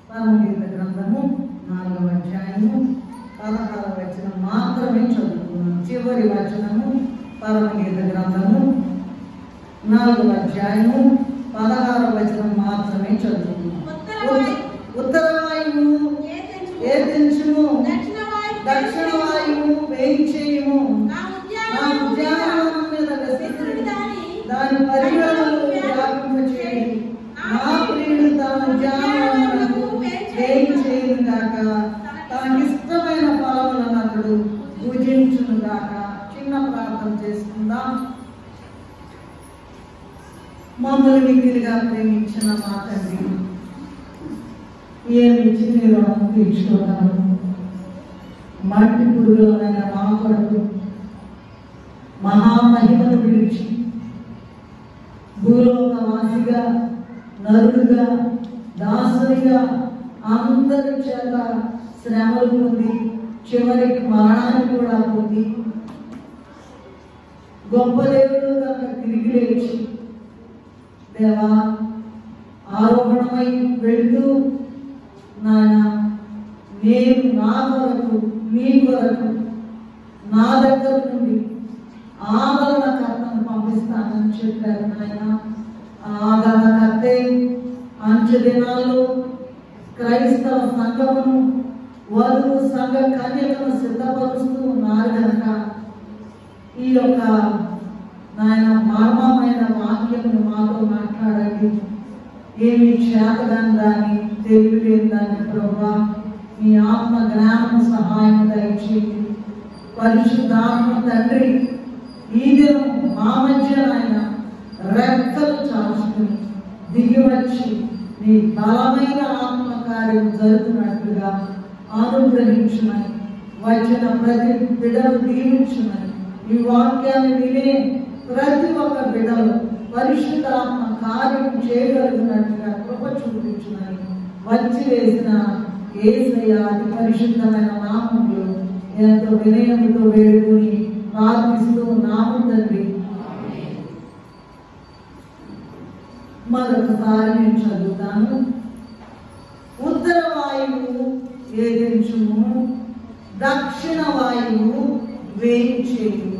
పరమగీత గ్రంథము 4వ అధ్యాయము 16వ వచనం మాత్రమే చదువుకున్నాం. చివరి వచనము పరమగీత గ్రంథము 4వ అధ్యాయము 16వ వచనం మాత్రమే చదువుకున్నాం. ఉత్తర వాయువు ఏదించుము, దక్షిణ వాయువు వేయించేయుము. నా ఉద్యానవనం మీద వెసెసిరి దాని పరిమళములు వ్యాపింపచేయి. నా ప్రియుడు తన ఉద్యానవనమునకు వేయించేయును గాక, తనకిష్టమైన ఫలములను అతడు భుజించును గాక. చిన్న ప్రార్థన చేసుకుందాం. మమ్మల్ని మిగిలిగా ప్రేమించిన మా తండ్రి, ఏమిచ్చి మీరు తీర్చుకున్నాను. మట్టి పురుగులైన మా కొరకు మహామహిమను విడిచి భూలోకవాసిగా, నరుడుగా, దాసునిగా అందరి చేత శ్రమలు పొంది చివరికి మరణాన్ని కూడా పొంది గొప్ప దేవుడు కనుక తిరిగి లేచి దేవా ఆరోహణమై వెళ్తూ నాయన నేను నా కొరకు నీ కొరకు నా దగ్గర నుండి ఆదరణకర్తను పంపిస్తానని చెప్పారు నాయన. ఆదరణకర్తే అంచె దినాల్లో క్రైస్తవ సంఘమును, వధువు సంఘ కన్యకను సిద్ధపరుస్తూ ఉన్నారు కనుక ఈ యొక్క నాయన మర్మమైన వాక్యమును మాతో మాట్లాడండి. ఏమి చేతగాని దాన్ని, తెలివిలేని దాన్ని ప్రభువా మీ ఆత్మ జ్ఞానము సహాయం దయచేయండి. పరిశుద్ధాత్మ తండ్రి ఈ దినం మా మధ్య ఆయన రెక్కలు చాచుకుని దిగి వచ్చి నీ బలమైన ఆత్మకార్యం జరుగుతున్నట్లుగా అనుగ్రహించుమని, వచ్చిన ప్రతి బిడ్డలు దీవించుమని, ఈ వాక్యాన్ని వినే ప్రతి ఒక్క బిడ్డలు పరిశుద్ధాత్మ కార్యం చేయగలిగినట్లుగా కృప చూపించుమని వచ్చి వేసిన యేసయ్య అతి పరిశుద్ధమైన నామములో ఎంతో వినయముతో వేడుకొని ప్రార్థిస్తూ నామం తండ్రి. మరొకసారి నేను చదువుతాను. ఉత్తర వాయువు ఏదించుము, దక్షిణ వాయువు వేయించేయుము.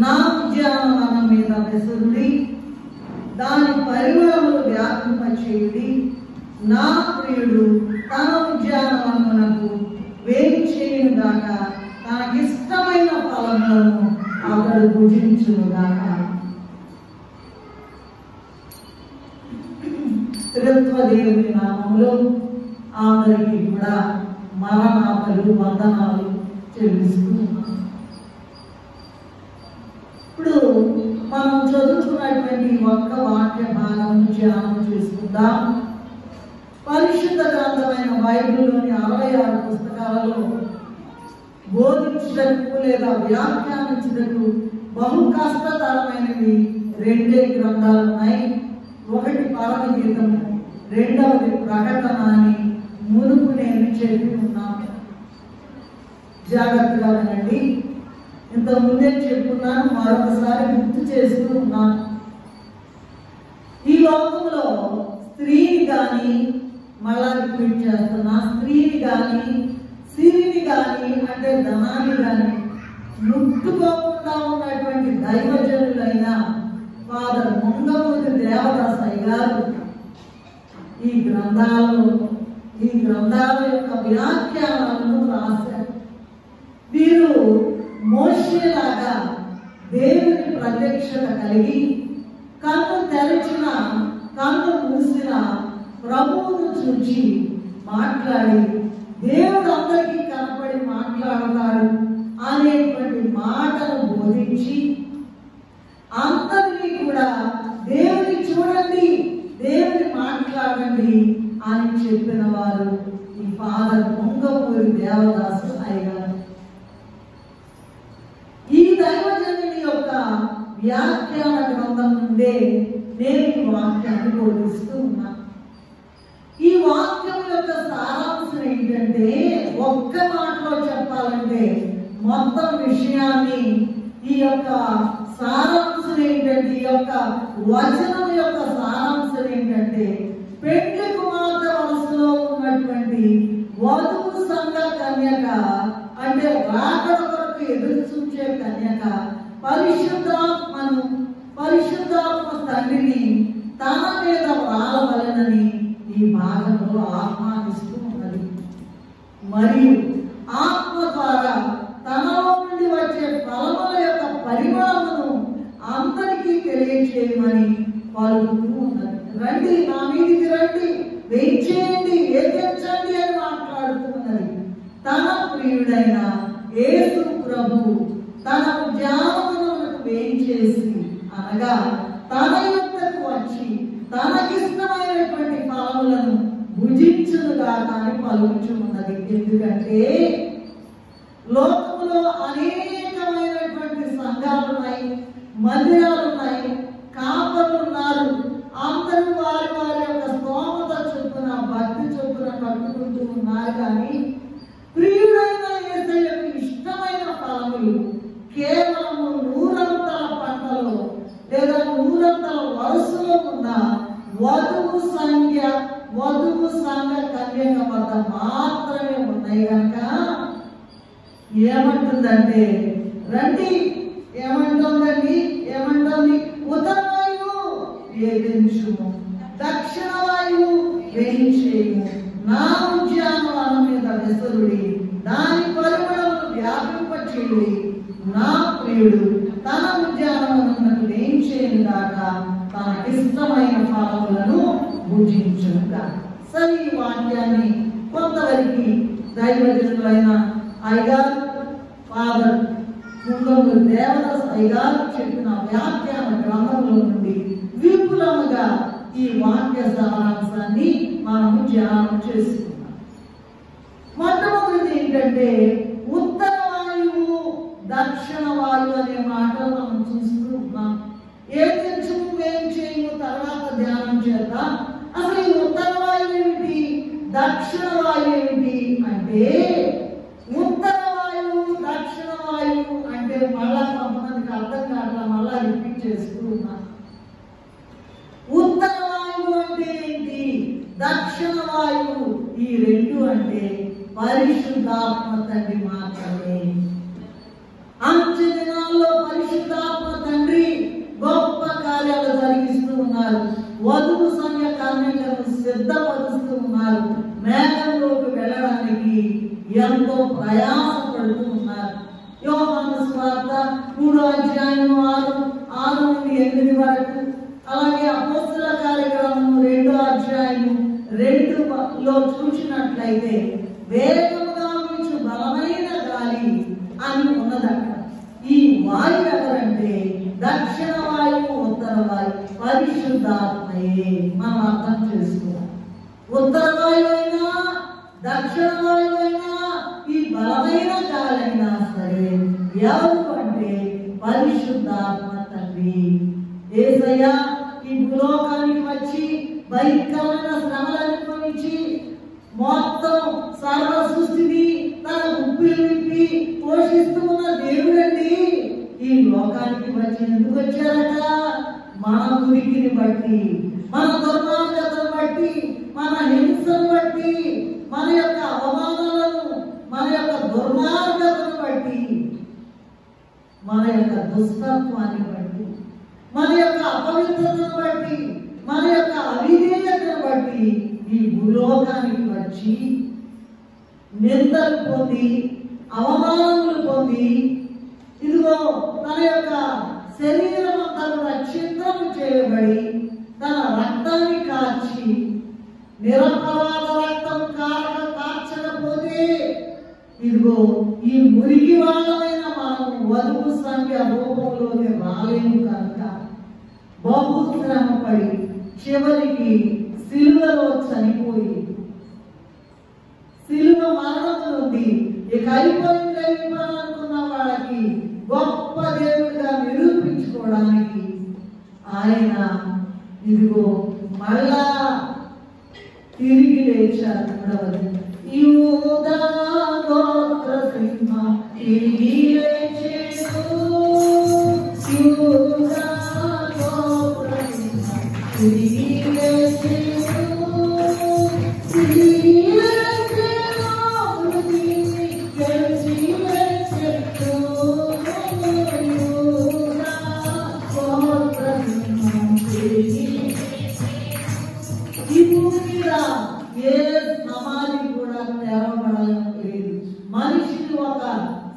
నా ఉద్యానవనం మీద వెసురుడి దాని పరిమళములు వ్యాపింపచేయుడి. నా ప్రియుడు తన ఉద్యానవనమునకు వేయించేయును గాక, తనకిష్టమైన ఫలములను అతడు భుజించును గాక. త్రిత్వదేవుని నామములో అందరికీ కూడా మరణాలు వందనాలు చెల్లిస్తూ ఉన్నాం. ఇప్పుడు మనం చదువుకున్నటువంటి ఒక్క వాక్య భాగం ధ్యానం చేసుకుందాం. పరిశుద్ధ గ్రంథమైన బైబిల్లోని 66 పుస్తకాలలో బోధించటకు లేదా వ్యాఖ్యానించటకు బహు కష్టతరమైనవి 2 గ్రంథాలు ఉన్నాయి. ఒకటి పరమగీతము, రెండవది ప్రకటన అని మునుపు నేను చెప్పి ఉన్నాను. జాగ్రత్తగా వినండి. ఇంత ముందే చెప్పుకున్నాను, మరొకసారి గుర్తు చేస్తూ ఉన్నాను. ఈ లోకంలో స్త్రీని కానీ, మళ్ళా రిపీట్ చేస్తున్నా, స్త్రీని కానీ, సిరిని కానీ, అంటే ధనాన్ని కానీ ముట్టుకోకుండా ఉన్నటువంటి దైవజనులైన ఫాదర్ ముంగమూరి దేవదాసయ్య గారు ఈ గ్రంథాల యొక్క వ్యాఖ్యానాలను రాశారు. వీరు మోషేలాగా దేవుని ప్రత్యక్షత కలిగి కన్ను తెరచిన, కన్ను మూసిన ప్రభువును చూచి మాట్లాడి దేవుడు అందరికీ కనపడి మాట్లాడతాడు అనేటువంటి మాటను బోధించి అందరినీ కూడా దేవుని చూడండి, దేవుని మాట్లాడండి అని చెప్పిన వారు ఈ ఫాదర్ ముంగమూరి దేవదాసు అయ్యారు. ఈ దైవజనుని యొక్క వ్యాఖ్యాన గ్రంథం నుండే నేను ఈ వాక్యాన్ని బోధిస్తూ ఉన్నా. ఈ వాక్యం యొక్క సారాంశం ఏంటంటే, ఒక్క మాటలో చెప్పాలంటే మొత్తం విషయాన్ని ఈ యొక్క సారాంశం ఏంటంటే, ఈ యొక్క వచనం యొక్క సారాంశం ఏంటంటే, పెండ్లి కుమార్తె మనసులో ఉన్నటువంటి వధువు సంఘ కన్యక, అంటే రాకడ వరకు ఎదురు చూచే కన్యక పరిశుద్ధాత్మ తండ్రిని తన మీద రాలవలెనని ఈ భాగంలో ఆహ్వానిస్తూ ఉన్నది. మరియు ఆత్మ ద్వారా తనలో నుండి వచ్చే ఫలముల యొక్క పరిమాణమును అందరికీ తెలియచేయమని పలుకుతూ ఉన్నది. రండి, నా మీదికి రండి, వేయించేయండి, ఏదించండి అని మాట్లాడుతూ ఉన్నది. తన ప్రియుడైన యేసు ప్రభు తన ఉద్యానవనమునకు వేయించేసి, అనగా తన యొద్దకు వచ్చి తనకిష్టమైనటువంటి ఫలములను భుజించునుగా అని పలుకుచూ ఉన్నది. ఎందుకంటే లోకములో అనేకమైనటువంటి సంఘాలు ఉన్నాయి, మందిరాలు ఉన్నాయి, కాపరులు ఉన్నారు. అందరూ వారి వారి యొక్క స్తోమత చొప్పున, భక్తి చొప్పున కట్టుకుంటూ ఉన్నారు. కానీ ప్రియుడైన యేసయ్యకు ఇష్టమైన ఫలములు కేవలము 100 పంటలో లేదా 100 వరుసలో ఉన్న వధువు సంఘ కన్యక వద్ద మాత్రమే ఉన్నాయి. కనుక ఏమంటుందంటే, రండి, ఏమంటుందండి, ఉత్తర వాయువు వేధించుము, దక్షిణ వాయువు వేయించేయము, నా ఉద్యానవనం మీద వెసరుడి, దాని పరిమళమును వ్యాపింపచేయుడి, నా ప్రియుడు తన ఉద్యానవనమునకు వేయించేయుగాక, తనకిష్టమైన ఫలములను భుజించుగాక. సరే, ఈ వాక్యాన్ని కొంతవరకు దైవజనులైన అయ్యగారు ఫాదర్ ముంగంగు దేవదాస్ అయ్యగారు చెప్పిన వ్యాఖ్యాన గ్రంథంలో నుండి విపులముగా ఈ వాక్య సారాంశాన్ని మనము ధ్యానం చేసుకున్నాం. మొట్టమొదటి ఏంటంటే, ఉత్తర వాయువు, దక్షిణ వాయువు అనే మాటలు మనం చూస్తూ ఉన్నాం. ఏం చేయము తర్వాత ధ్యానం చేద్దాం. అసలు ఈ ఉత్తర వాయువు ఏమిటి, దక్షిణ వాయువు ఏమిటి అంటే, ఉత్తర వాయువు దక్షిణ వాయువు అంటే మళ్ళా కొంతమందికి అర్థం కావట్లా, మళ్ళా రిపీట్ చేస్తూ ఉన్నాం. ఉత్తర వాయువు అంటే ఏంటి, దక్షిణ వాయువు, ఈ రెండు అంటే పరిశుద్ధాత్మ తండ్రి మాత్రమే. అంత్య దినాల్లో పరిశుద్ధాత్మ తండ్రి గొప్ప కార్యాలు జరిగిస్తూ ఉన్నారు. వధువు సంఘ కన్యకను సిద్ధపరుస్తూ ఉన్నారు. మేఘంలోకి వెళ్ళడానికి ఎంతో ప్రయాసపడుతూ ఉన్నారు. యోహాను సువార్త 3:6-8 వరకు, అలాగే అపోస్తలుల కార్యక్రమం 2:2 చూసినట్లయితే వేగంగా వీచు బలమైన గాలి అని ఉన్నదట. ఈ వాయువు ఎవరంటే దక్షిణ వాయువు, ఉత్తర వాయువు, పరిశుద్ధాత్మయే. మనం అర్థం చేసుకోవాలి. ఉత్తర వాయువు అయినా దక్షిణ వాయువు అయినా ఈ బలమైన గాలైనా సరే ఎవరు అంటే పరిశుద్ధాత్మ తండ్రి. యేసయ్య ఈ భూలోకానికి వచ్చి భయంకరమైన శ్రమలు అనుభవించి మొత్తం సర్వ సృష్టిని తన ఉప్పిలు విప్పి పోషిస్తూ ఉన్న దేవుడండి. ఈ లోకానికి వచ్చి ఎందుకు వచ్చారట? మన ఉనికిని బట్టి, మన దుర్మార్గతను బట్టి, మన హింసను బట్టి, మన యొక్క అవమానాలను, మన యొక్క దుర్మార్గతను బట్టి, మన యొక్క దుస్తత్వాన్ని బట్టి, మన యొక్క అపవిత్రతను బట్టి, మన యొక్క అవిధేయతను బట్టి ఈ భూలోకానికి వచ్చి నిందలు పొంది, అవమానములు పొంది, ఇదిగో తన యొక్క శరీరం అంతా కూడా ఛిద్రం చేయబడి తన రక్తాన్ని కార్చి, నిరపరాధ రక్తం కార్చకపోతే ఇదిగో ఈ మురికి వాళ్ళమైన మనం వధువు సంఖ్య రూపంలోకి రాలేము. కనుక బహు శ్రమపడి చివరికి సిలువలో చనిపోయి, సిలువ మరణం నుండి ఇక అయిపోయింది అనుకున్న వాళ్ళకి గొప్ప దేవుడిగా నిరూపించుకోవడానికి ఆయన ఇదిగో మళ్ళా తిరిగి లేచారు. యూదా గోత్ర సింహ తిరిగి లేచేను, యూదా గోత్ర సింహ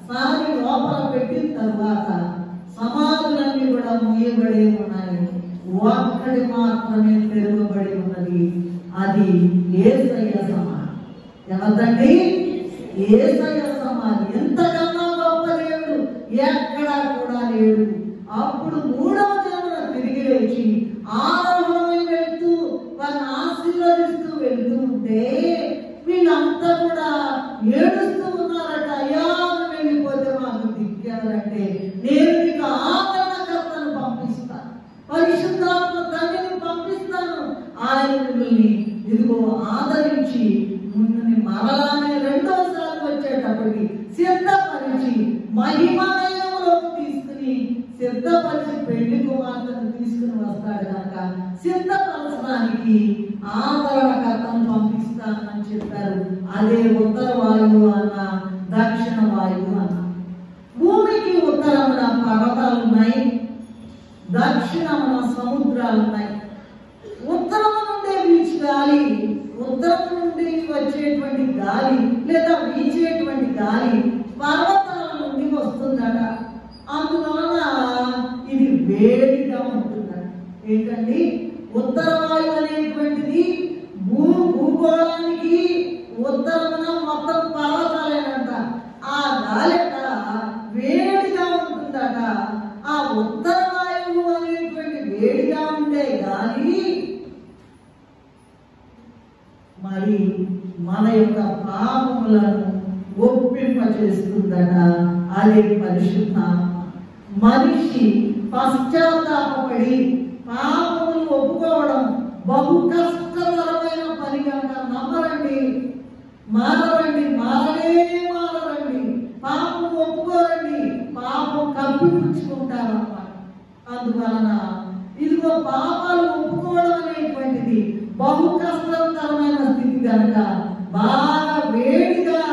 సారి లోపల పెట్టిన తర్వాత సమాధులన్నీ కూడా మూయబడి ఉన్నాయి. ఒక్కటి మాత్రమే తెరవబడి ఉన్నది. అది యేసయ్య సమాధి. ఎవరిదండి? యేసయ్య సమాధి. ఎంతకన్నా గొప్ప దేవుడు ఎక్కడా కూడా లేడు. అప్పుడు మూడవ దినమున తిరిగి లేచి ఆరోహణమై వెళ్తూ వారిని ఆశీర్వదిస్తూ వెళ్తూ ఉంటే వీళ్ళంతా కూడా ఏడుస్తూ ఉన్నారట. అయ్యా వెళ్ళిపోతే మాకు దిక్కేవారంటే నేను మీకు ఆదరణకర్తను పంపిస్తాను, పరిశుద్ధాత్మ తండ్రిని పంపిస్తాను. ఆయన మిమ్మల్ని ఇదిగో ఆదరించి మిమ్మల్ని మరలానే రెండోసారి వచ్చేటప్పటికి సిద్ధపరిచి మహిమయంలోకి తీసుకుని సిద్ధపరిచి పెళ్లి కుమార్తెను తీసుకుని వస్తాడు కనుక సిద్ధపరచడానికి ఆదరణకర్తను పంపిస్తానని చెప్పారు. అదే ఉత్తర వాయువు అన్న, దక్షిణ వాయువు అన్న. భూమికి ఉత్తరమున పర్వతాలు ఉన్నాయి, దక్షిణమున సముద్రాలు ఉన్నాయి. ఉత్తరము నుండి వీచే గాలి, ఉత్తరం నుండి వచ్చేటువంటి గాలి లేదా వీచేటువంటి గాలి పర్వతాల నుండి వస్తుందట. అందువలన ఇది వేడిగా ఉంటుందట. ఏంటండి? ఉత్తర వాయువు అనేటువంటిది భూగోళానికి ఉత్తరమున మొత్తం పర్వతాలేనంట. ఆ గాలి వేడిగా ఉంటుందట. ఆ ఉత్తర వాయువు అనేటువంటి వేడిగా ఉండే గాలి మరి మన యొక్క పాపములను ఒప్పింపచేస్తుందట. అదే పరిశుద్ధాత్మ. మనిషి పశ్చాత్తాపడి పాపములు ఒప్పుకోవడం బహు కష్టతరమైన పని కనుక నమ్మరండి, మారరండి, మారరండి, పాపం ఒప్పుకోరండి, పాపం కప్పిపుచ్చుకుంటారన్నమాట. అందువలన ఇదిగో పాపాలు ఒప్పుకోవడం అనేటువంటిది బహు కష్టతరమైన స్థితి కనుక బాగా వేడిగా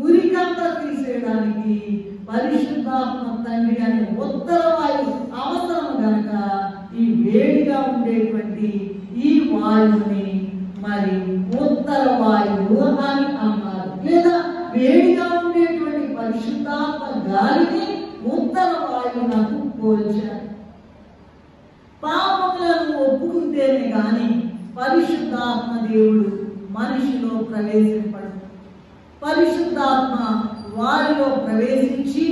ఉరికంతా తీసేయడానికి పరిశుద్ధాత్మ తండ్రి అనే ఉత్తర వాయువు అవసరం కనుక ఈ వేడిగా ఉండేటువంటి ఈ వాయువుని మరి ఉత్తర వాయువు అని అన్నారు. లేదా వేడిగా ఉండేటువంటి పరిశుద్ధాత్మ గాలిని ఉత్తర వాయువునకు పోల్చారు. పాపములను ఒప్పుకుంటేనే గాని పరిశుద్ధాత్మ దేవుడు మనిషిలో ప్రవేశింపడు. పరిశుద్ధాత్మ వారిలో ప్రవేశించి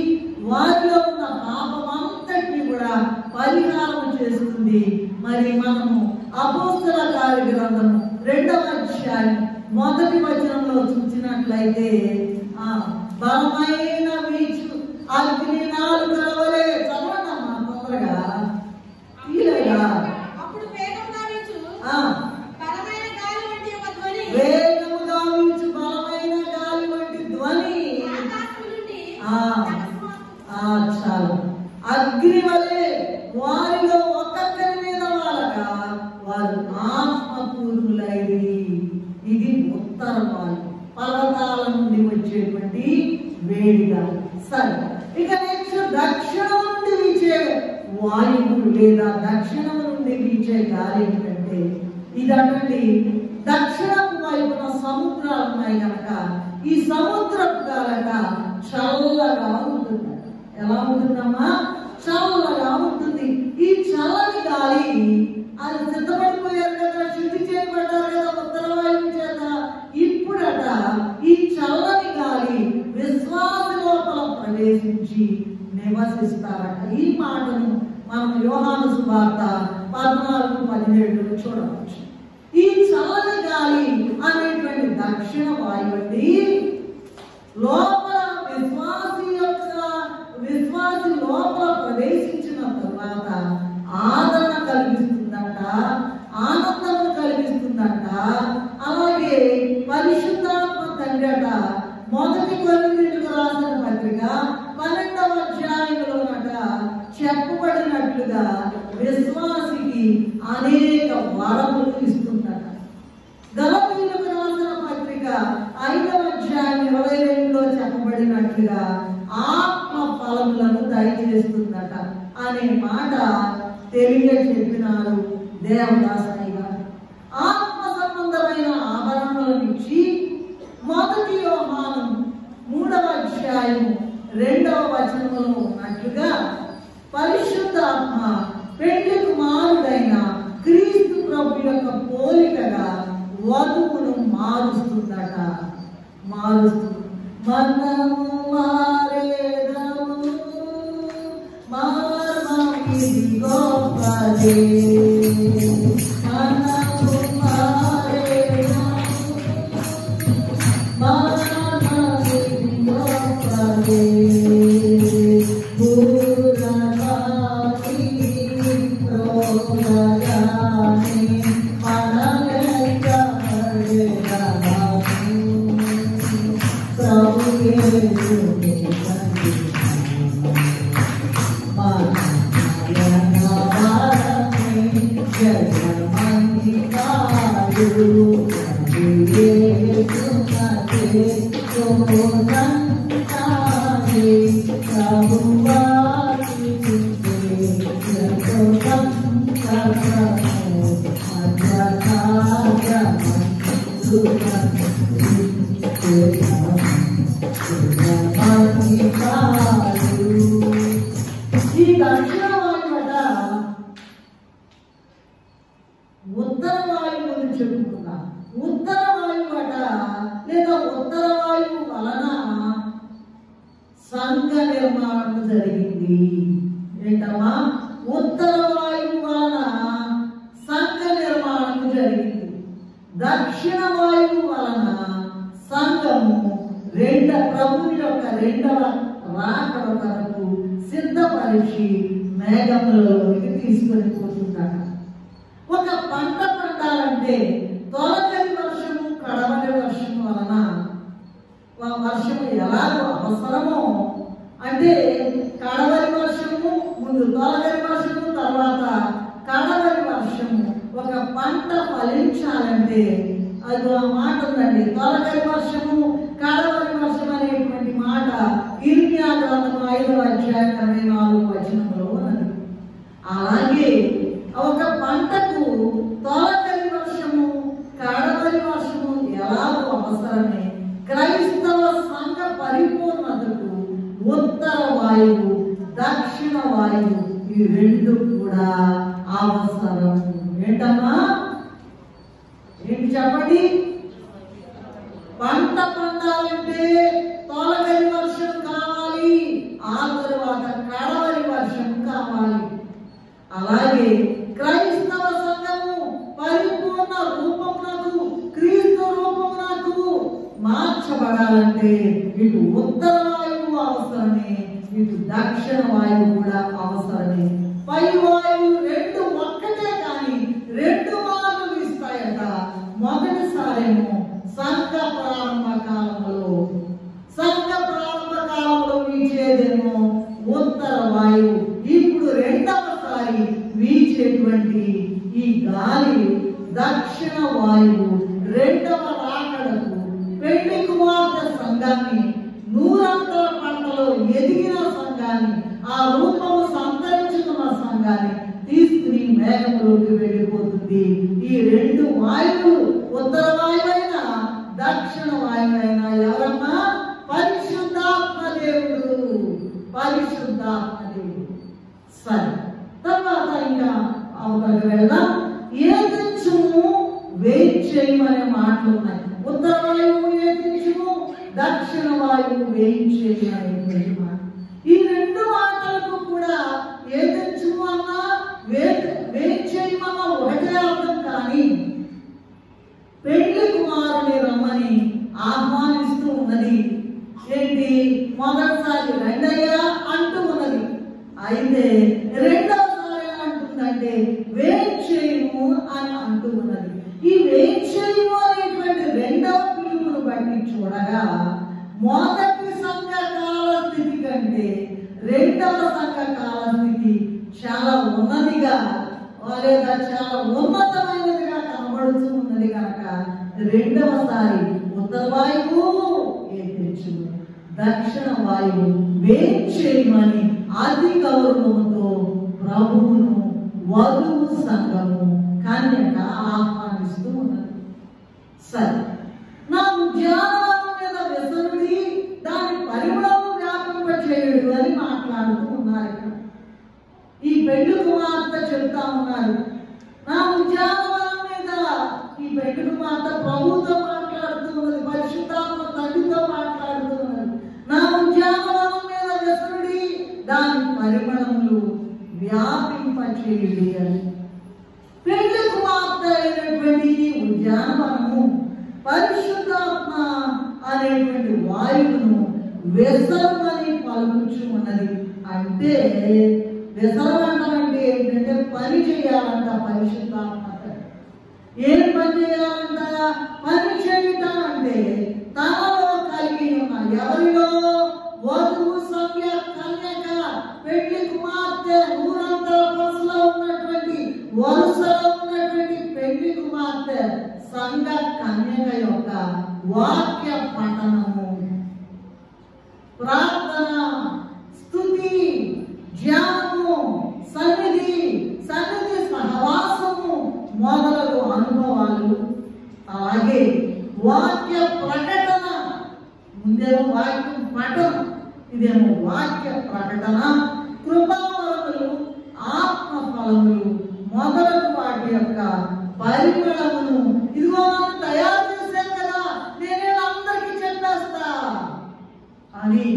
వారిలో ఉన్న పాపమంతటిని కూడా పరిహారం చేస్తుంది. మరి మనము అపోస్తల కార్యగ్రంథము 2వ అధ్యాయం 1వ వచనంలో చూసినట్లయితే బలమైన వీచు అగ్ని నాలుకల వలె చదవనమ్మా తొందరగా తీరగా వేగముగా వీచు బలమైన గాలి వంటి ధ్వని చాలు. అగ్ని వలె వారిలో ఒక్కొక్కరి మీద వాళ్ళగా వారు ఆత్మపూర్ణులైరి. ఇది ఉత్తర వాయువు, పర్వతాల నుండి వచ్చేటువంటి వేడిగా. సరే, ఇక నెక్స్ట్ దక్షిణం నుండి వీచే వాయువు లేదా దక్షిణం నుండి వీచే గాలి ఏంటంటే ఇదండి దక్షిణపు వైపున సముద్రాలు ఉన్నాయి కనుక ఈ సముద్రపు గాలట చల్లగా ఉంటుంది. ఎలా ఉంటుందమ్మా? చల్లగా ఉంటుంది. ఈ చల్లని గాలి అది సిద్ధపడిపోయారు కదా, శుద్ధి చేయబడ్డారు కదా ఉత్తర వాయువు చేత. ఇప్పుడట ఈ చల్లని గాలి విశ్వాస లోపల ప్రవేశించి నివసిస్తారట. ఈ మాటను మనం యోహాను సువార్త 14:17 చూడవచ్చు. ఈ చల్లని గాలి అనేటువంటి దక్షిణ వాయువు లోపల విశ్వాసి లోపల ప్రవేశించిన తర్వాత ఆదరణ కలిగిస్తుందట, ఆనందము కలిగిస్తుందట. అలాగే పరిశుద్ధాత్మ తండ్రి అట 1 కొరింథీయులకు రాసిన పత్రిక 12వ అధ్యాయంలోనట చెప్పబడినట్లుగా విశ్వాసికి అనేక వరములు ఇస్తుందట. గలతీయులకు రాసిన పత్రిక 5వ అధ్యాయం 22లో చెప్పబడినట్లుగా ఆత్మ ఫలములను దయచేస్తుందట అనే మాట తెలియజెప్పినారు దేవదాసయ్య గారు. ఆత్మ సంబంధమైన ఆభరణములను ఇచ్చి 1 యోహాను 3వ అధ్యాయము 2వ వచనములో ఉన్నట్లుగా పరిశుద్ధాత్మ పెళ్లి కుమారుడైన క్రీస్తు ప్రభు యొక్క పోలికగా వధువును మారుస్తుందట. మనము మారేదము మారమది గొప్పదే. మనము మారేదము మారమది గొప్పదే. ఈ దక్షిణ వాయువట ఉత్తర వాయువుని చెప్పుకున్నా. ఉత్తర వాయువట లేదా ఉత్తర వాయువు వలన సంఘ నిర్మాణం జరిగింది. ఏంటమ్మా? ఉత్తర వాయువు వలన సంఘ నిర్మాణం జరిగింది. దక్షిణ వాయువు వలన సంఘము ప్రభుని యొక్క 2వ రాకడ కొరకు సిద్ధపరిచి మేఘములలోకి తీసుకొని పోతుందట. ఒక పంట పండాలంటే తొలకరి వర్షము కడవరి వర్షము వలన వర్షము ఎలాగో అవసరమో, అంటే కడవరి వర్షము ముందు తొలకరి వర్షము తర్వాత కడవరి వర్షము. ఒక పంట ఫలించాలంటే అది ఆ మాట ఉందండి, తొలకరి వర్షము కడవరి వర్షం అనేటువంటి మాట ఇర్మియా గ్రంథము 5వ అధ్యాయం 24వ వచనంలో ఉన్నది. అలాగే ఒక పంటకు తొలకరి వర్షము కడవరి వర్షము ఎలాగో అవసరమే, క్రైస్తవ సంఘ పరిపూర్ణతకు ఉత్తర వాయువు దక్షిణ వాయువు ఈ 2 కూడా అవసరం. ఏంటమ్మా? ఏంటి చెప్పండి? పంట పండాలంటే తొలకరి వర్షం కావాలి, ఆ తరువాత కడవరి వర్షం కావాలి. అలాగే క్రైస్తవ సంఘము పరిపూర్ణ రూపమునకు క్రీస్తు రూపమునకు మార్చబడాలంటే ఇటు ఉత్తర వాయువు అవసరమే, ఇటు దక్షిణ వాయువు కూడా అవసరమే. పై వాయువు 2 ఒక్కటే కానీ 2 మార్లు ఇస్తాయట. మొదటిసారేమో సంఘ ప్రారంభ కాలంలో వీచేదేమో ఉత్తర వాయువు. ఇప్పుడు 2వసారి వీచేటువంటి ఈ గాలి దక్షిణ వాయువు 2వ రాకడకు పెళ్లి కుమార్తె సంఘాన్ని, 100 పంటలో ఎదిగిన సంఘాన్ని, ఆ రూపము సంతరించుకున్న సంఘాన్ని తీసుకుని మేఘంలోకి వెళ్ళిపోతుంది. ఈ 2 వాయువులు ఉత్తర వాయువైనా దక్షిణ వాయువైనా ఎవరన్నా? పరిశుద్ధాత్మ దేవుడు. సరే, తర్వాత ఇంకా అవతలకి వెళ్దాం. ఏదించుము వెయిట్ చేయమనే మాటలు ఉన్నాయి. ఉత్తర వాయువు ఏదించుము, దక్షిణ వాయువు వెయిట్ చేయమనే మాట. ఈ 2 మాటలకు కూడా ఏదించుము అన్నా వెయిట్ చేయమన్నా ఒకటే అర్థం. కానీ పెళ్లి కుమారుని రమ్మని ఆహ్వానిస్తూ ఉన్నది. ఏంటి? మొదటిసారి రెండయ్యా అంటూ ఉన్నది. అయితే 2వసారి అంటుందంటే వెయిట్ చేయము అని అంటూ ఉన్నది. ఈ వెయిట్ చేయము అనేటువంటి 2వ పిలుపును బట్టి చూడగా మొదటి సంఘ కాల స్థితి కంటే 2వ సంఘ కాల స్థితి చాలా ఉన్నదిగా లేదా చాలా ఉన్నతమైనదిగా కనబడుతూ ఉన్నది కనుక 2వసారి ఉత్తర వాయువు ఏదించు, దక్షిణ వాయువు వెయిట్ చేయమని అతి గౌరవంతో ప్రభువును వధువు సంఘము కన్యక ఆహ్వానిస్తూ ఉన్నది. సరే, నా ఉద్యానవనం మీద వ్యసనుడి దాని ఇక్కడ. ఈ పెళ్లి కుమార్తె చెప్తా ఉన్నారు, నా ఉద్యానవనం మీద ఈ పెళ్లి కుమార్తె ప్రభువుతో మాట్లాడుతున్నది, పరిశుద్ధాత్మ తండ్రితో మాట్లాడుతున్నది. నా ఉద్యానవనం మీద వ్యసనుడి, దాని పరిమళములు వ్యాపింపచేయుడి అని. పెళ్లి కుమార్తె అయినటువంటి ఉద్యానవనము పరిశుద్ధాత్మ అనేటువంటి వాయువును వ్యసనమని పలుకుచు ఉన్నది. అంటే వ్యసనం అంటే ఏంటంటే పని చేయాలంట. పరిశుద్ధాత్మ ఏం పని చేయాలంట? పని చేయటం అంటే తనలో కలిగి ఉన్న, ఎవరిలో? వధువు సంఖ్య కన్యక, పెళ్లి కుమార్తె, ఊరంతా వరుసలో ఉన్నటువంటి పెళ్లి కుమార్తె సంఘ కన్యక యొక్క వాక్య పఠనము, ప్రార్థన, స్తుతి, ధ్యానము, సన్నిధి సహవాసము మొదలగు అనుభవాలు, అలాగే వాక్య ప్రకటన. ముందేమో వాక్యం పఠనం, ఇదేమో వాక్య ప్రకటన, కృపావరములు, ఆత్మ ఫలములు మొదలగు వాటి యొక్క పరిమళమును. ఇదిగో మనం తయారు చేశాను కదా, నేనే అందరికీ చెప్పేస్తా అని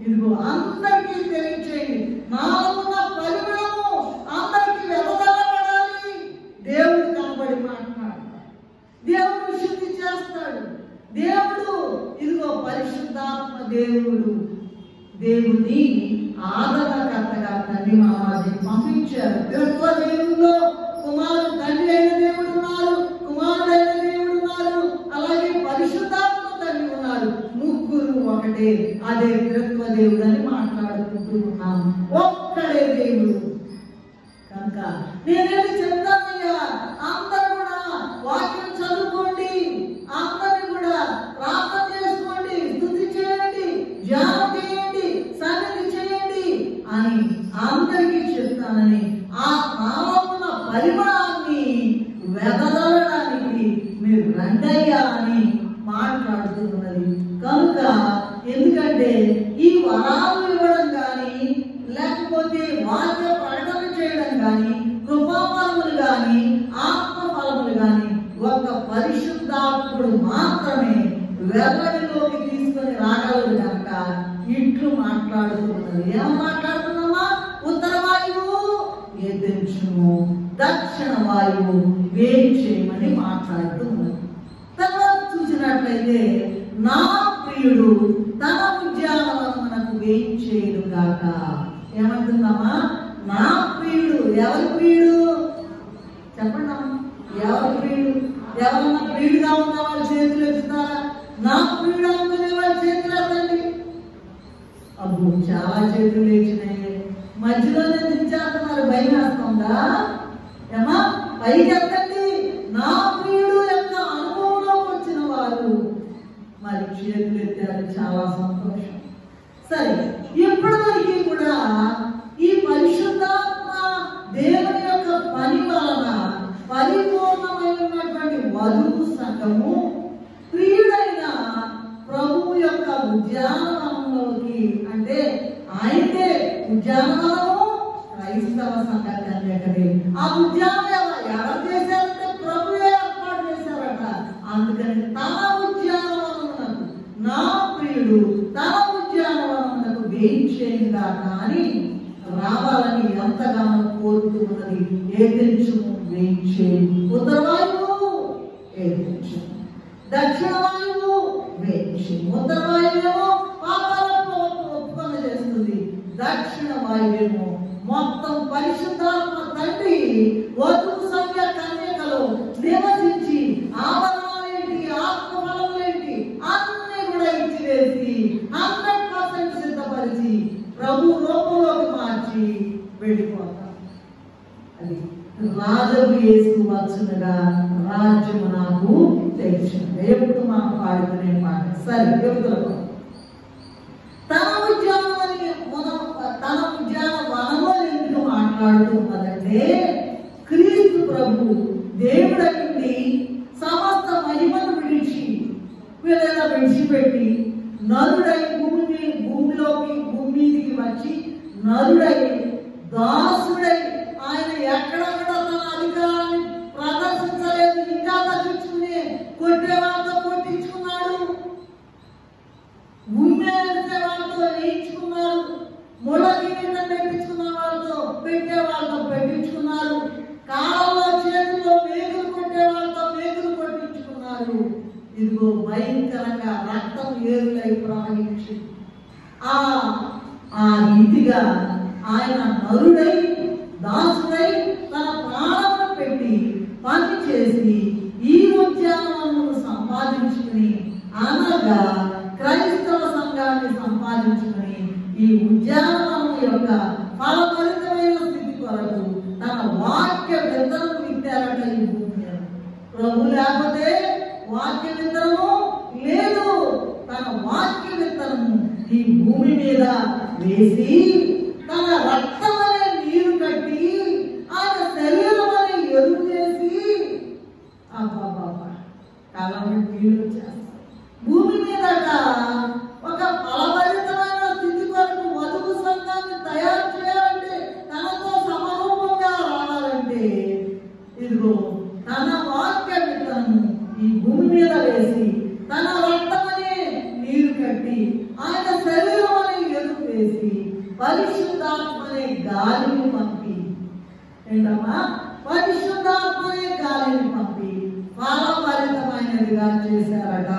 ఇదిగో అందరికీ తెలియచేయండి. నాలో ఉన్న పరిమళము అందరికీ వెదజల్లబడాలి. దేవుడు కనబడి మాట్లాడతాడు, దేవుడు శుద్ధి చేస్తాడు. దేవుడు ఇదిగో పరిశుద్ధాత్మ దేవుని ఆదరణకర్తగా తండ్రి మహారాజుని పంపించారు. దేవుల్లో కుమారుడు తండ్రి అయిన దేవుడు ఉన్నారు, కుమారుడైన దేవుడు ఉన్నారు, అలాగే పరిశుద్ధాత్మ తండ్రి ఉన్నారు. ముగ్గురు ఒకటే, అదే త్రిత్వ దేవుడు అని మాట్లాడుకుంటూ ఉన్నాము. ఒక్కడే దేవుడు కనుక నేనేది చెప్తానయ్యా, అందరూ కూడా వాక్యం చదువుకోండి, అందరూ కూడా ప్రార్థన చేసుకోండి, స్తుతి చేయండి, ధ్యానం చేయండి, సన్నిధి చేయండి అని అందరికీ చెప్తానని ఆ నాలో ఉన్న పరిమళాన్ని వెదజల్లడానికి మీరు రండయ్యా అని మాట్లాడుతున్నది. కనుక ఎందుకంటే ఈ వరాలు ఇవ్వడం కానీ, లేకపోతే వాక్య ప్రకటన చేయడం కానీ, కృపాఫలములు కానీ, ఆత్మ ఫలములు కానీ ఒక పరిశుద్ధాత్ముడు మాత్రమే వెల్లడిలోకి తీసుకొని రాగలడు కనుక ఇట్లు మాట్లాడుతున్నది. ఏం మాట్లాడుతున్నామా? ఉత్తర వాయువు ఎదిరించుము, దక్షిణ వాయువు వేడి చేయమని మాట్లాడుతున్నది. తర్వాత చూసినట్లయితే నా ప్రియుడు తన ఉద్యానవనమునకు వేయించేయును గాక. ఏమంటున్నామా? నా ప్రియుడు. ఎవరి ప్రియుడు చెప్పండి, ఎవరి ప్రియుడు? ఎవరన్నా ప్రియుడుగా ఉన్న వాళ్ళ చేతులు ఎత్తుతారా? నా ప్రియుడు అనుకునే వాళ్ళ చేతులు ఎత్తండి. అబ్బో చాలా చేతులు లేచినాయి, మధ్యలోనే దించేస్తున్నారు. భయం వేస్తుందా? ఏమా పైకి ఎత్తండి. నా ప్రియుడు యొక్క అనుభవంలోకి వచ్చిన వారు మరి చేతులు ఎత్తారు. చాలా సంతోషం. సరే, ఇప్పటివరకు కూడా ఈ పరిశుద్ధాత్మ దేవుని యొక్క పని వలన పరిపూర్ణమైనటువంటి వధువు సంఘము ప్రియుడైన ప్రభువు యొక్క ఉద్యానవనంలోకి, అంటే అయితే ఉద్యానవనము క్రైస్తవ సంఘ కన్యకనే. ఆ ఉద్యానవనం ఎవరు చేశారంటే ప్రభువే ఏర్పాటు చేశారట. అందుకని తన ఉద్యానవనమునకు నా ప్రియుడు తన ఉద్యానవనమునకు వేయించేయుగా కానీ రావాలని ఎంతగానో కోరుతూ ఉన్నది. ఏదించుము, వేయించేయి. ఉత్తర వాయువు ఏదించుము, దక్షిణ వాయువు వేయించేయి. ఉత్తర వాయువేమో పాపాలను ఒప్పుకొని చేస్తుంది, దక్షిణ వాయువేమో మొత్తం పరిశుద్ధాత్మ తండ్రి వధువు సంఖ్య కన్యకలో నివసించి ఆవరణాలేంటి, ఆత్మఫలములేంటి అన్ని కూడా ఇచ్చివేసి 100% సిద్ధపరిచి ప్రభు రూపంలోకి మార్చి వెళ్ళిపోతాం. అది రాజు యేసు వచ్చునగా రాజ్యము నాకు తెలిసింది. ఎప్పుడు మనం పాడుకునే పాట. సరే, చెబుతున్నా తన ఉద్యానవనము ఎందుకు మాట్లాడుతూ ఉన్నదంటే, క్రీస్తు ప్రభు దేవుడైంది సమస్త మహిమను విడిచిపెట్టి నరుడై భూమి మీదకి వచ్చి నరుడై దాసుడై ఆయన ఎక్కడక్కడ తన అధికారాన్ని ప్రదర్శించలేదు. ఇంకా తగ్గించుకుని కొట్టే వాళ్ళతో కొట్టించుకున్నాడు, ఉమ్మేసే వాళ్ళతో వేయించుకున్నారు, ముళ్ళ కిరీటం పెట్టించుకున్న వాళ్ళతో పెట్టే వాళ్ళతో పెట్టించుకున్నారు, కాళ్ళలో చేతుల్లో మేకులు కొట్టే వాళ్ళతో మేకులు కొట్టించుకున్నారు. ఇదిగో భయంకరంగా రక్తం ఏరులై ప్రవహించి ఆ రీతిగా ఆయన నరుడై దాసుడై తన ప్రాణాలను పెట్టి పని చేసి ఈ ఉద్యానవనమును సంపాదించుకుని, అనగా క్రైస్తవ సంఘాన్ని సంపాదించుకుని ఈ ఉద్యానవనం యొక్క ఫలభరితమైన స్థితి కొరకు తన వాక్య విత్తనం విత్తారట ఈ భూమి మీద. ప్రభు లేకపోతే వాక్య విత్తనము లేదు. తన వాక్య విత్తనము ఈ భూమి మీద వేసి తన రక్తం అనే నీరు కట్టి ఆయన శరీరం అనే ఎరువు వేసి కాలంలో నీళ్ళు వచ్చేస్తాయి. భూమి మీద ఒక ఫలభరితమైన స్థితి కొరకు వధువు సంఘాన్ని తయారు చేయాలంటే, తనతో సమరూపంగా రావాలంటే ఇదిగో తన వాక్య విత్తనము ఈ భూమి మీద వేసి తన రక్తం అనే నీరు కట్టి ఆయన శరీరం అనే ఎరువు వేసి పరిశుద్ధాత్మ అనే గాలిని పంపి, ఏంటమ్మా, పరిశుద్ధాత్మ అనే గాలిని పంపి ఫలభరితమైనదిగా చేశారట.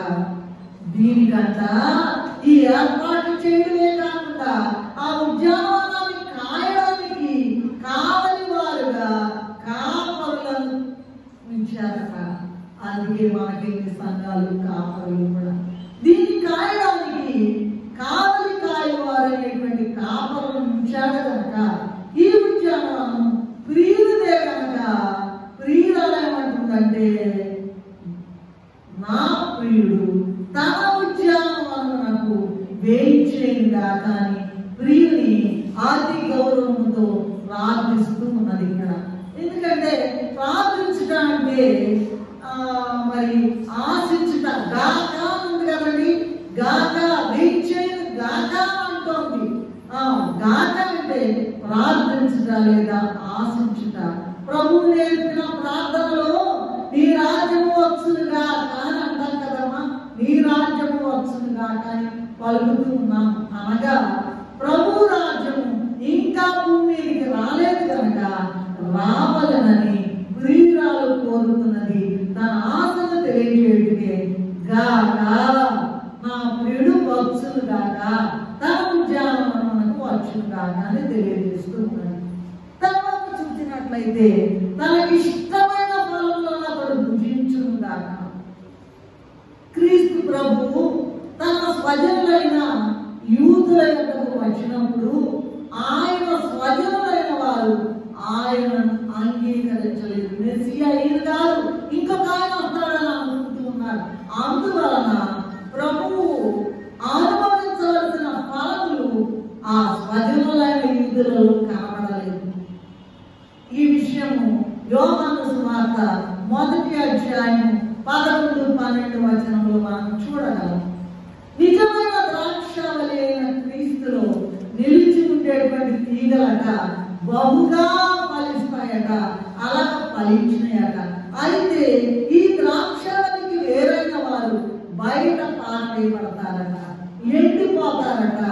దీనికంట ఈ ఏర్పాటు చేయడమే కాకుండా ఆ ఉద్యానవనాన్ని కాయడానికి కావలి వారుగా కాపరులను ఉంచారట. అందుకే మనకి సంఘాలు కాపరులు కూడా. దీన్ని కాయడానికి కావలి కాయవారు అనేటువంటి కాపరులను ఉంచాడు కనుక ఈ ఉద్యానవనం ప్రియుదే కనుక ప్రియురాలు ఏమంటుందంటే, నా ప్రియుడు తన ఉద్యానవనమునకు వేయించేయుగా కానీ ప్రియుని ఆది గౌరవంతో ప్రార్థిస్తూ ఉన్నది ఇక్కడ. ఎందుకంటే ప్రార్థించడం అంటే మరి ఆశించుట, గాక ఉంది కదండి, గాక వేయించేయు గాక అంటోంది. గాక అంటే ప్రార్థించుట లేదా ఆశించుట. ప్రభువు నేర్పిన ప్రార్థనలో నీ రాజ్యము వచ్చునుగా అని అంటాం కదమ్మా. నీ రాజ్యము వచ్చునుగా కానీ పలుకుతూ ఉన్నాం. అనగా ప్రభు రాజ్యము ఇంకా భూమి మీదకి రాలేదు కనుక రావాలనని ప్రియురాలు కోరుతున్నది. తన ఆశను తెలియజేయటే గాక నా ప్రియుడు వచ్చును గాక, తన ఉద్యానవనమునకు వచ్చును గాక అని తెలియజేస్తున్నది. తర్వాత చూసినట్లయితే తనకి ఇష్టమైన ఫలములను అతడు భుజించును గాక. క్రీస్తు ప్రభువు తన స్వజనులైన యూదుల యొద్దకు వచ్చినప్పుడు ఆయన స్వజనులైన వారు ఆయనను అంగీకరించలేదు. మెస్సియా ఈయన కాదు, ఇంకొక ఆయన వస్తాడని అనుకుంటూ ఉన్నారు. అందువలన ప్రభువు అనుభవించవలసిన ఫలములు ఆ స్వజనులైన యూదులలో కనబడలేదు. ఈ విషయము యోహాను సువార్త 1వ అధ్యాయం 11-12 వచనంలో మనం చూడగలం. నిజమైన ద్రాక్షావళి అయిన క్రీస్తులో నిలిచి ఉండేటువంటి తీగలట బహుగా ఫలిస్తాయట, అలా ఫలించినాయట. అయితే ఈ ద్రాక్షావళికి వేరైన వారు బయట పారవేయబడతారట, ఎండిపోతారట.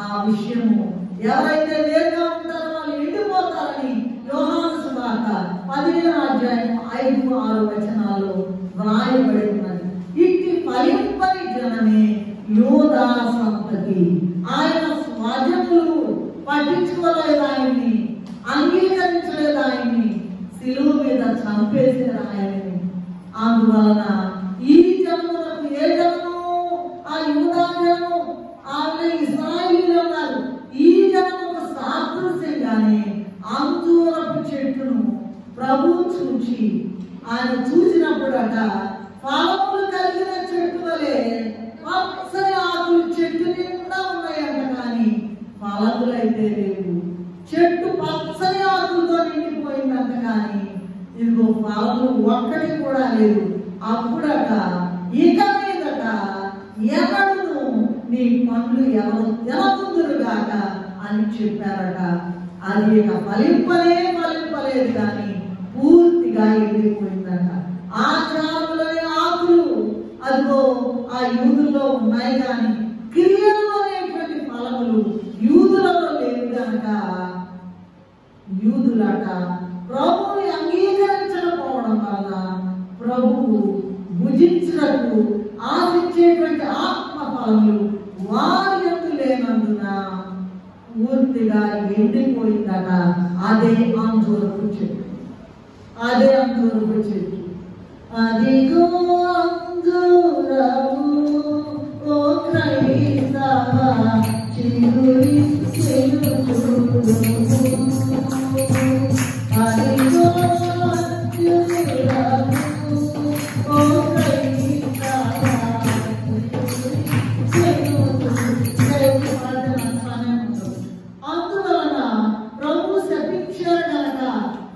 ఆ విషయము ఎవరైతే వేరుగా ఉంటారో వాళ్ళు ఎండిపోతారని యోహాను సువార్త 15వ అధ్యాయం 5-6 వచనాల్లో వ్రాయబడి ఉన్నది. ఇట్టి ఫలింపని జనమే యోధా సంతతి. ఆయన స్వజనులు పట్టించుకోలేదు, ఆయన్ని అంగీకరించలేదు, ఆయన్ని శిలువ మీద చంపేసారు ఆయన్ని. అందువలన ఈ జనములకు ఏ జనము? ఆ యూదా జనము, ఆమె ఇశ్రాయేలీయులు ఉన్నారు. ఈ జనముకు సాదృశ్యంగానే అంజూరపు చెట్టును ప్రభు చూచి ఆయన చూసినప్పుడట ఫలములు కలిగిన చెట్టు వలె పచ్చని ఆకులు చెట్టు నిండా ఉన్నాయంట, కానీ ఫలములు అయితే లేవు. చెట్టు పచ్చని ఆకులతో నిండిపోయిందంట, కానీ ఇదిగో ఫలములు ఒక్కటి కూడా లేదు. అప్పుడట ఇక మీదట ఎవడును నీ పండ్లు ఎవరు తినకుందురుగాక అని చెప్పారట. అది ఇక ఫలింపలేదు కానీ పూర్తిగా ఎండిపోయిందట. ఆచారములనే ఆకులు అదిగో ఆ యూదుల్లో ఉన్నాయి కానీ క్రియలు అనేటువంటి ఫలములు యూదులలో లేవు కనుక యూదులట ప్రభువుని అంగీకరించకపోవడం వల్ల ప్రభువు భుజించటకు ఆశించేటువంటి ఆత్మ ఫలములు వారి యందు లేనందున పూర్తిగా ఎండిపోయిందట. అదే అంజూరపు చెట్టు. అదిగో అంజూరపు ఓ క్రైస్తవ చిగురించెను అదిగో అంజూరపు ఓ క్రైస్తవ అందువలన ప్రభు శపించారు గనక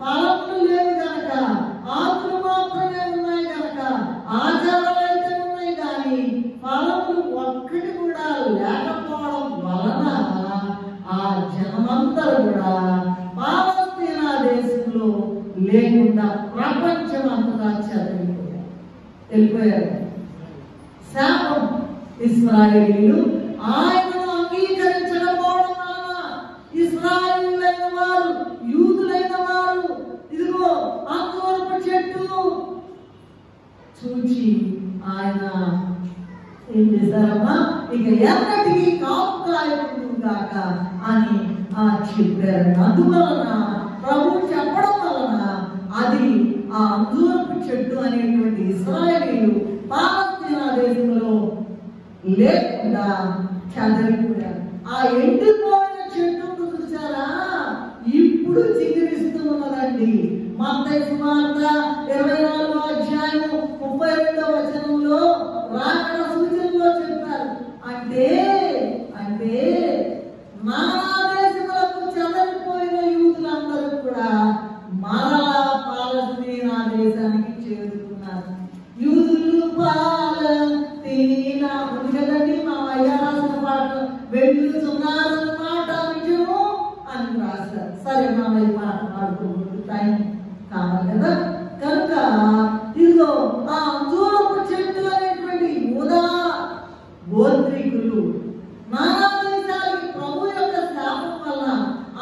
ఫలములు లేవు గనక ఆకులు మాత్రమే ఉన్నాయి గనక ఆచారాలు అయితే ఉన్నాయి కానీ ఫలములు ఒక్కటి కూడా లేకపోవడం వలన ఆ జనమందరూ కూడా పాలస్తీనా దేశంలో లేకుండా ప్రపంచం అంతటా వెళ్ళిపోయారు. శాపం ఇశ్రాయేలీయులు ఆయనను అంగీకరించకపోవడం వలన ఇశ్రాయేలీయులైన వారు యూదులైన వారు ఇదిగో అంజూరపు చెట్టు చూచి ఆయన ఏం చేశారమ్మా, ఇక ఎన్నటికీ కాపు కాయకుండుగాక అని చెప్పారు. అందువలన ప్రభు చెప్పడం వలన అది ఆ అంజూరపు చెట్టు అనేటువంటి ఇశ్రాయేలీయులు పాలస్తీనా దేశంలో లేకుండా చెదరిపోయారు. ఆ ఎండిపోయిన చెట్టు చూసారా ఇప్పుడు చిగురిస్తూ ఉన్నదండి. మత్తయి సువార్త 24వ అధ్యాయము 32వ వచనంలో రాకడ సూచనలో చెప్పారు. అంటే నానా దేశములకు చెదరిపోయిన యూదులందరూ కూడా మరలా పాలస్తీనా దేశానికి చేరుతున్నారు. యూదులు పాలస్తీనా ఉంది కదండి, మా అయ్య రాసిన పాట వెళ్ళుతున్నారన్నమాట నిజము అని రాశారు. సరే మా ఈ పాట పాడుకోకూడదు, టైం కావాలి కదా. కనుక ఇదిగో ఆ అంజూరపు చెట్టు అనేటువంటి యూదా గోత్రీకులు నానా దేశాలకి ప్రభు యొక్క శాపం వల్ల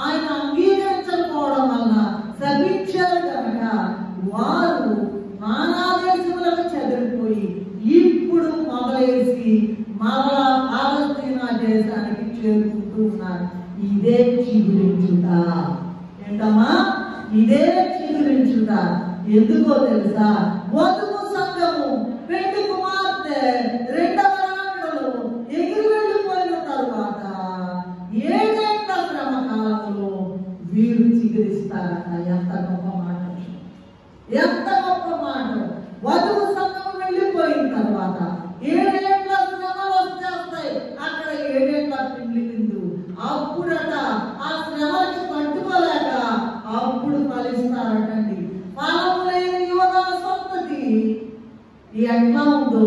ఆయన అంగీకరించకపోవడం వల్ల శపించారు కనుక వారు నానా దేశములకు చెదిరిపోయి ఇప్పుడు మొదలేసి మరలా పాలస్తీనా దేశానికి చేరుకుంటూ ఉన్నారు. ఇదే చిగురించుట. ఏంటమ్మా? ఇదే చిగురించుట. ఎందుకో తెలుసా? వధువు సంఘము పెళ్లి కుమార్తె రెండవ రాకడలో ఎగిరి వెళ్ళిపోయిన తరువాత 7 ఏళ్ల శ్రమ కాలంలో వీరు చిగురిస్తారట. ఎంత గొప్ప మాట, ఎంత గొప్ప మాట. వధువు సంఘం వెళ్ళిపోయిన తర్వాత 7 ఏళ్ల శ్రమలు వచ్చేస్తాయి. అక్కడ 7 ఏళ్ల పిండి విందు. అప్పుడట ఆ శ్రమకి పట్టుకోలేక అప్పుడు ఫలిస్తారటండి. ఫలము లేని యోధా సంతతి ఎట్లా ఉందో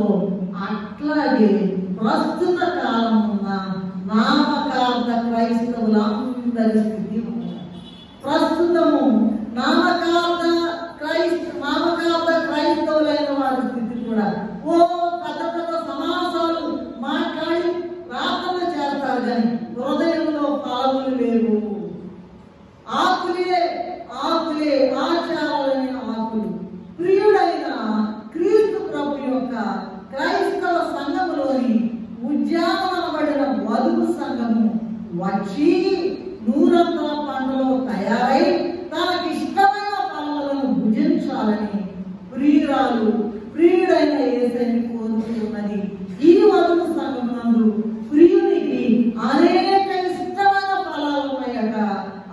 అట్లాగే ప్రస్తుత కాలం ఉన్న నామకార్థ క్రైస్తవులందరి స్థితి ఉంది. ప్రస్తుతము నామకార్థ క్రైస్తవులైన వారి స్థితి కూడా పెద్ద పెద్ద సమాసాలు మాట్లాడి ప్రార్థన చేస్తారు కానీ హృదయంలో ఫలములు లేవు. ఆకులే ఆచారాలైన ఆకులు. ప్రియుడైన క్రీస్తు ప్రభు యొక్క క్రైస్తవ సంఘములోని ఉద్యానవనబడిన వధువు సంఘము వచ్చి నూరంతల పంటలో తయారై తనకి ఇష్టమైన ఫలములను భుజించాలని ప్రియుడైన యేసయ్యని కోరుతున్నది. ఈ వధువు సంఘమునందు ప్రియునికి అనేక ఇష్టమైన ఫలాలు ఉన్నాయట.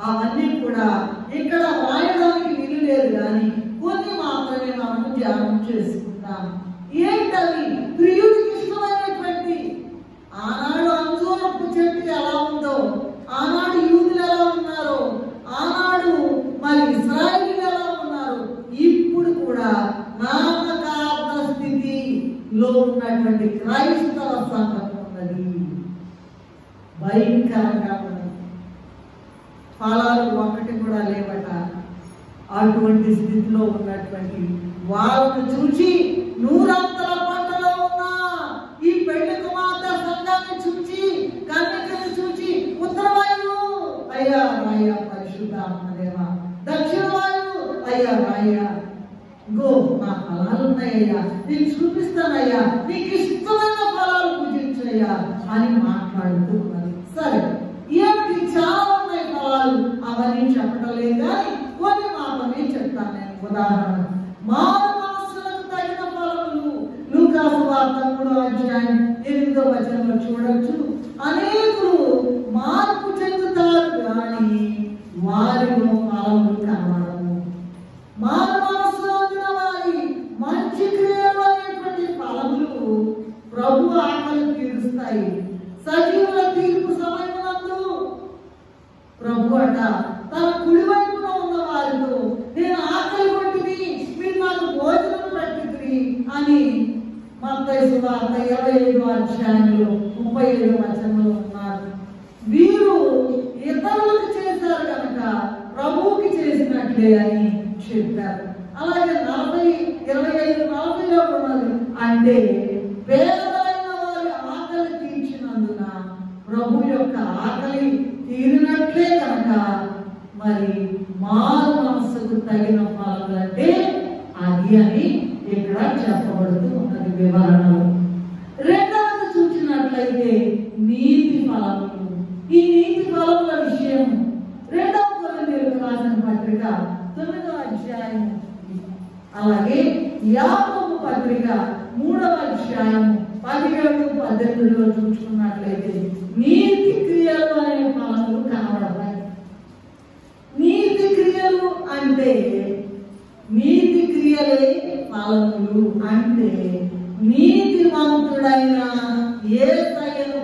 అవన్నీ కూడా ఇక్కడ రాయడానికి వీలు లేదు కానీ కొన్ని మాత్రమే మనము ధ్యానం చేసుకుంటాం. ఏంటవి? ప్రియుడికి ఇష్టమైనటువంటి ఆనాడు అంజూరపు చెట్టు ఎలా ఉందో, ఆనాడు యూదులు ఎలా ఉన్నారో, ఆనాడు మరి ఇశ్రాయేలీయులు ఎలా ఉన్నారు, ఇప్పుడు కూడా నామకార్థ స్థితిలో ఉన్నటువంటి క్రైస్తవ సంఘం ఉన్నది. భయంకరంగా ఉన్నది. ఫలాలు ఒకటి కూడా లేవట. అటువంటి స్థితిలో ఉన్నటువంటి వాళ్ళను చూచి నూరంతల పంటలో ఉన్న ఈ పెళ్లి కుమార్తె సంఘాన్ని చూచి కన్యకను చూచి ఉత్తరవాయువు అయ్యా రాయ పరిశుద్ధ ఆత్మదేవా, దక్షిణ వాయువు అయ్యా రాయ, గో నా ఫలాలు ఉన్నాయ్యా, నీకు చూపిస్తానయ్యా, నీకు ఇష్టమైన ఫలాలు పూజించయ్యా అని మాట్లాడుతూ ఉన్నారు. సరే, ఏమిటి చాలా ఉన్నాయి ఫలాలు, అవన్నీ చెప్పడం లేదు కానీ కొన్ని మాత్రమే చెప్తాను నేను. ఉదాహరణ, మారు మనస్సులకు తగిన ఫలములు. లూకాసు వార్త 3వ అధ్యాయం 8వ వచనంలో చూడొచ్చు. అనేకులు మార్పు చెందుతారు కానీ వారిలో ఫలములు కనబడవు. మారు మనస్సులో ఉన్న వారి మంచి క్రియలు అనేటువంటి ఫలములు ప్రభు ఆకలి తీరుస్తాయి. సజీవుల తీర్పు సమయమునందు ప్రభు అట తన కుడివైపున ఉన్న వారితో, నేను ఆకలి కొట్టిది, మీరు నాకు భోజనం పెట్టింది అని మత్తయి సువార్త 25వ అధ్యాయంలో 37వ వచనంలో ఉన్నారు. వీరు ఇతరులకు చేశారు కనుక ప్రభువుకి చేసినట్లే అని చెప్పారు. అలాగే 25-40లో ఉన్నది, అంటే పేదలైన వారి ఆకలి తీర్చినందున ప్రభు యొక్క ఆకలి తీరినట్లే కనుక మరి మారు మనస్సుకు తగిన ఫలాలు అంటే అది అని ఇక్కడ చెప్పబడుతూ ఉన్నది వివరణలో. రెండవది చూసినట్లయితే నీతి ఫలములు. ఈ నీతి ఫలముల విషయం 2వ కొరింథీయులకు రాసిన పత్రిక 9వ అధ్యాయం, అలాగే యాకోబు పత్రిక 3వ అధ్యాయం 17-18లో చూసుకున్నట్లయితే నీతి క్రియలు అనే ఫలములు కనబడతాయి. నీతి క్రియలు అంటే, నీతి క్రియలే ఫలములు అంటే నీతిమంతుడైన యేసయ్యను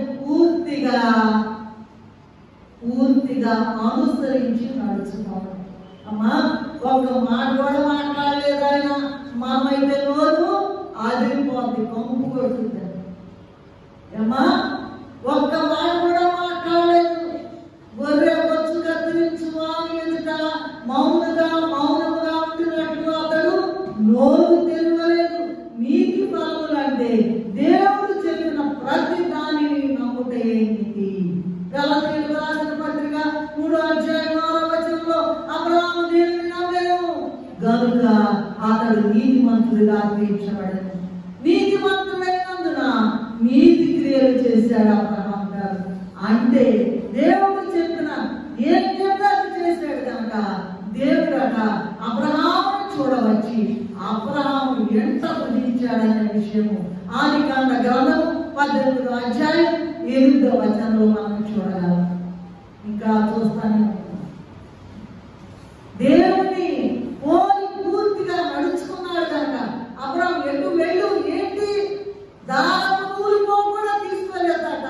పూర్తిగా అనుసరించి నడుచుకోవడం. అమ్మా, ఒక మాట కూడా మాట్లాడలేదు ఆయన, మామైతే నోరు ఆదిరిపోద్ది, కంపు కొడుతుంది. అమ్మా, ఒక్క మాట కూడా మాట్లాడలేదు. గొర్రె బొచ్చు కత్తిరించు వాని ఎదుట మౌనముగా ఉంటున్నట్లు అతడు నోరు తెరవలేదు. నీతి ఫలములు అంటే దేవుడు చెప్పిన ప్రతి దానిని నమ్ముటే నీతి. గలతీయులకు రాసిన పత్రిక 3వ అధ్యాయం 6వ వచనంలో అబ్రహాము దేవుని నమ్మాడు గనుక అతడు నీతిమంతుడిగా తీర్చబడెను. నీతిమంతుడైనందున నీతి క్రియలు చేశాడు అబ్రహాం గారు. అంటే దేవుడు చెప్పిన ఏం చెప్తాడు చేశాడు కనుక దేవుడు అట అబ్రహామును చూడవచ్చి అబ్రహాము ఎంత బుద్ధించాడనే విషయము ఆదికాండ గ్రంథము 18వ అధ్యాయం 8వ వచనంలో మనం చూడగలం. ఇంకా చూస్తాను, దేవుని పోలి పూర్తిగా నడుచుకున్నాడు కనుక అబ్రహాం ఎటు వెళ్ళు ఏంటి దారం కూలిపోకుండా తీసుకెళ్ళేదట.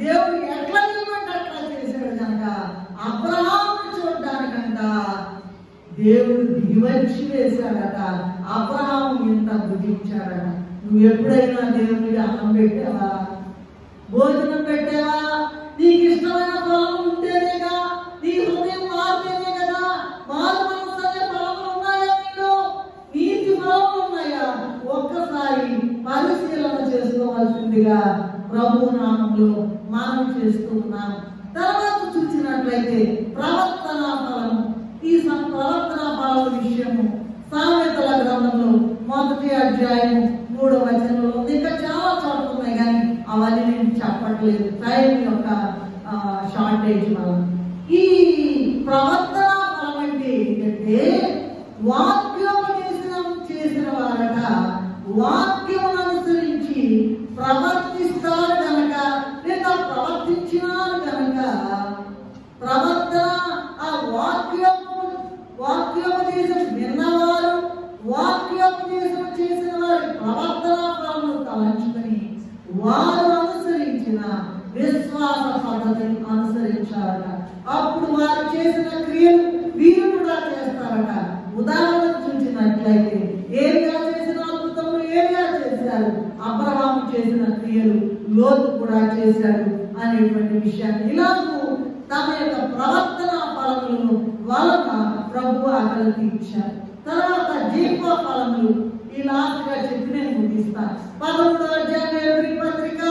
దేవుడు ఎట్లా నిలబడి అట్లా చేశాడు కనుక అబ్రహామును చూడడానికంట దేవుడు దిగివచ్చి వేశాడట. అబ్రహాము ఎంత బుద్ధించాడట. నువ్వు ఎప్పుడైనా దేవుడికి అన్నం పెట్టావా, భోజనం పెట్టావా? నీకు ఇష్టమైన ఫలం ఉంటేనేగా, నీ హృదయం మారితేనే కదా. మారు మనసు అనే ఫలములు ఉన్నాయా నీలో? నీతి ఫలములు ఉన్నాయా? ఒక్కసారి పరిశీలన చేసుకోవాల్సిందిగా ప్రభు నామంలో మనం చేస్తూ ఉన్నాం. తర్వాత చూసినట్లయితే ప్రవర్తనా ఫలము. ఈ ప్రవర్తనా ఫలము విషయము సామెతల గ్రంథంలో 1వ అధ్యాయం 3వ వచనంలో ఉంది. ఇంకా చాలా చోట్ల ఉన్నాయి కానీ అవన్నీ నేను చెప్పట్లేదు, టైం యొక్క షార్టేజ్ వల్ల. ఈ ప్రవర్తనా ఫలం అంటే ఏంటంటే వాక్యోపదేశం చేసిన వారట వాక్యం అనుసరించి ప్రవర్తిస్తారు కనుక, లేదా ప్రవర్తించినారు కనుక ప్రవర్తన ఆ వాక్యోపదేశం విన్నవారు, వాక్యోపదేశం చేసిన వారి ప్రవర్తనా ఫలములు తలంచుకొని వారు అనుసరించిన విశ్వాస పద్ధతిని అనుసరించారట. అప్పుడు వారు చేసిన క్రియలు వీరు కూడా చేస్తారట. ఉదాహరణ చూసినట్లయితే ఏలియా చేసిన అద్భుతములు ఏలియా చేశారు, అబ్రహాము చేసిన క్రియలు లోతు కూడా చేశాడు అనేటువంటి విషయాన్ని ఇలాగూ తమ యొక్క ప్రవర్తన ఫలములు ప్రభు ఆకలి తీర్చారు. తర్వాత జీవ ఫలములు ఈ లాస్ట్ గా చెప్పి నేను ముగిస్తాను. 11వ అధ్యాయం ఎబ్రీ పత్రిక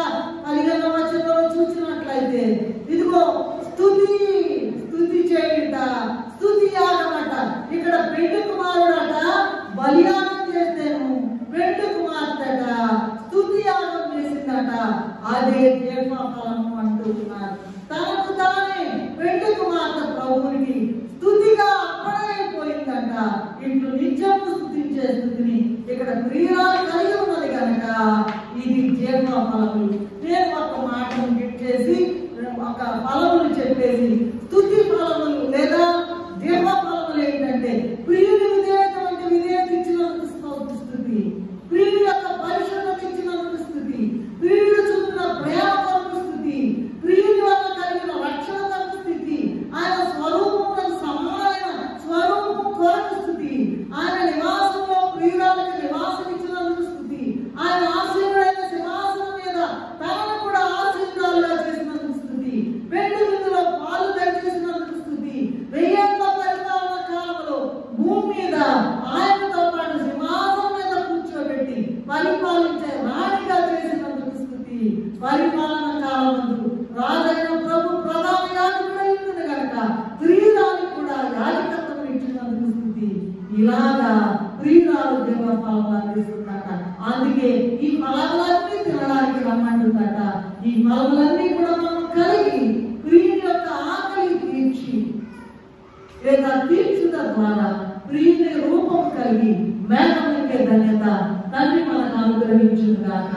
15వ వచనంలో చూసినట్లయితే ఇదిగో స్తుతి చేయుట, స్తుతి యాగమట. ఇక్కడ పెండు కుమారుడట బలియాగం చేస్తేను పెండు కుమార్తెట స్తుతి యాగం చేసిందట. అదే జీవ ఫలము అంటున్నారు. తనకు తానే పెండు కుమార్తె ప్రభువునికి స్తుతిగా అప్పడైపోయిందంట. ఇట్లు నిత్యము స్తుతించే స్థుతిని ఇక్కడ ప్రియురాలు కలిగి ఉన్నది కనుక ఇది జీవ ఫలములు. నేను ఒక మాటను చేసి ఒక ఫలములు చెప్పేసి స్తుతి ఫలములు లేదా జీవ ఫలములు ఏంటంటే ప్రియుని విధేయత ఇచ్చినందుకు స్తుతి, ప్రియుని యొక్క పరిశుభ్రత ఇచ్చినందుకు స్తుతి, ప్రియుడు చూపిన ప్రేమ కొరకు స్థితి, ప్రియుని వల్ల కలిగిన రక్షణ కొరకు స్థితి, ఆయన స్వరూపం సమానమైన స్వరూపం కొరకు స్థితి, ఆయన నివాసంలో ప్రియురాలకు నివాసం ఇచ్చినందుకు స్థితి, ఆయన ఆశీర్వాదైన సింహాసనం మీద తనను కూడా ఆశీర్వాదాలుగా చేసినందుకు స్థితి, పెళ్లి విందులో పాలు దయచేసినందుకు స్థితి, 1000 పరిపాలన కాలంలో భూమి మీద ఆయనతో పాటు సింహాసనం మీద కూర్చోబెట్టి పరిపాలించే రాణిగా చేసినందుకు స్థితి, పరిపాలన కాలమందు రాజైన ప్రభు ప్రధాన యాజకుడు అయింది కనుక ప్రియురాలికి కూడా యాజకత్వం ఇచ్చినందుకు స్థితి. ఇలాగా ప్రియురాలు జీవ ఫలం అందిస్తుందట. అందుకే ఈ ఫలములన్నీ తినడానికి రమ్మంటుందట. ఈ ఫలములన్నీ కూడా మనం కలిగి ప్రియుని యొక్క ఆకలి తీర్చి లేదా తీర్చుట ద్వారా ప్రియుని రూపం కలిగి మేఘములకే ధన్యత తండ్రి మనకు అనుగ్రహించుగాక.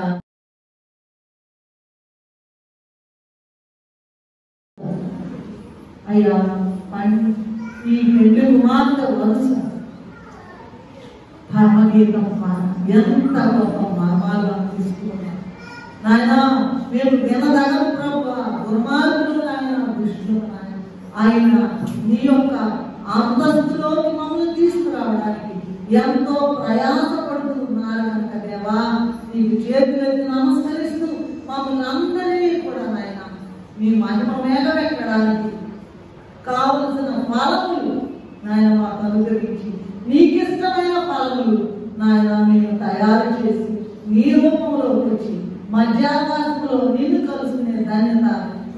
అయ్యా ఈ పెళ్లి కుమార్తె వరుస పరమగీతం ఎంత గొప్ప మర్మాలు తీసుకున్నాం నాయన. మేము వినదగం ప్రభు దుర్మార్గులు ఆయన దుష్టులు ఆయన నీ యొక్క అంతస్తులోకి మమ్మల్ని తీసుకురావడానికి ఎంతో ప్రయాసపడుతున్నారు కనుక దేవా నీకు చేతులెత్తి నమస్కరిస్తూ మమ్మల్ని అందరినీ కూడా నాయన మీ మహిమ మేఘమెక్కడానికి కావలసిన ఫలములు నాయన మాకు అనుగ్రహించి నీకిష్టమైన ఫలములు నాయన మేము తయారు చేసి నీ రూపంలోకి వచ్చి మధ్యాకాశంలో నిన్ను కలుసుకునే ధన్యత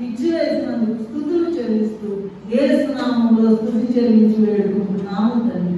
ఇచ్చివేసినందుకు స్తుతులు చెల్లిస్తూ యేసు నామములో స్తుతి చెల్లించి వేడుకుంటున్నాము తండ్రి.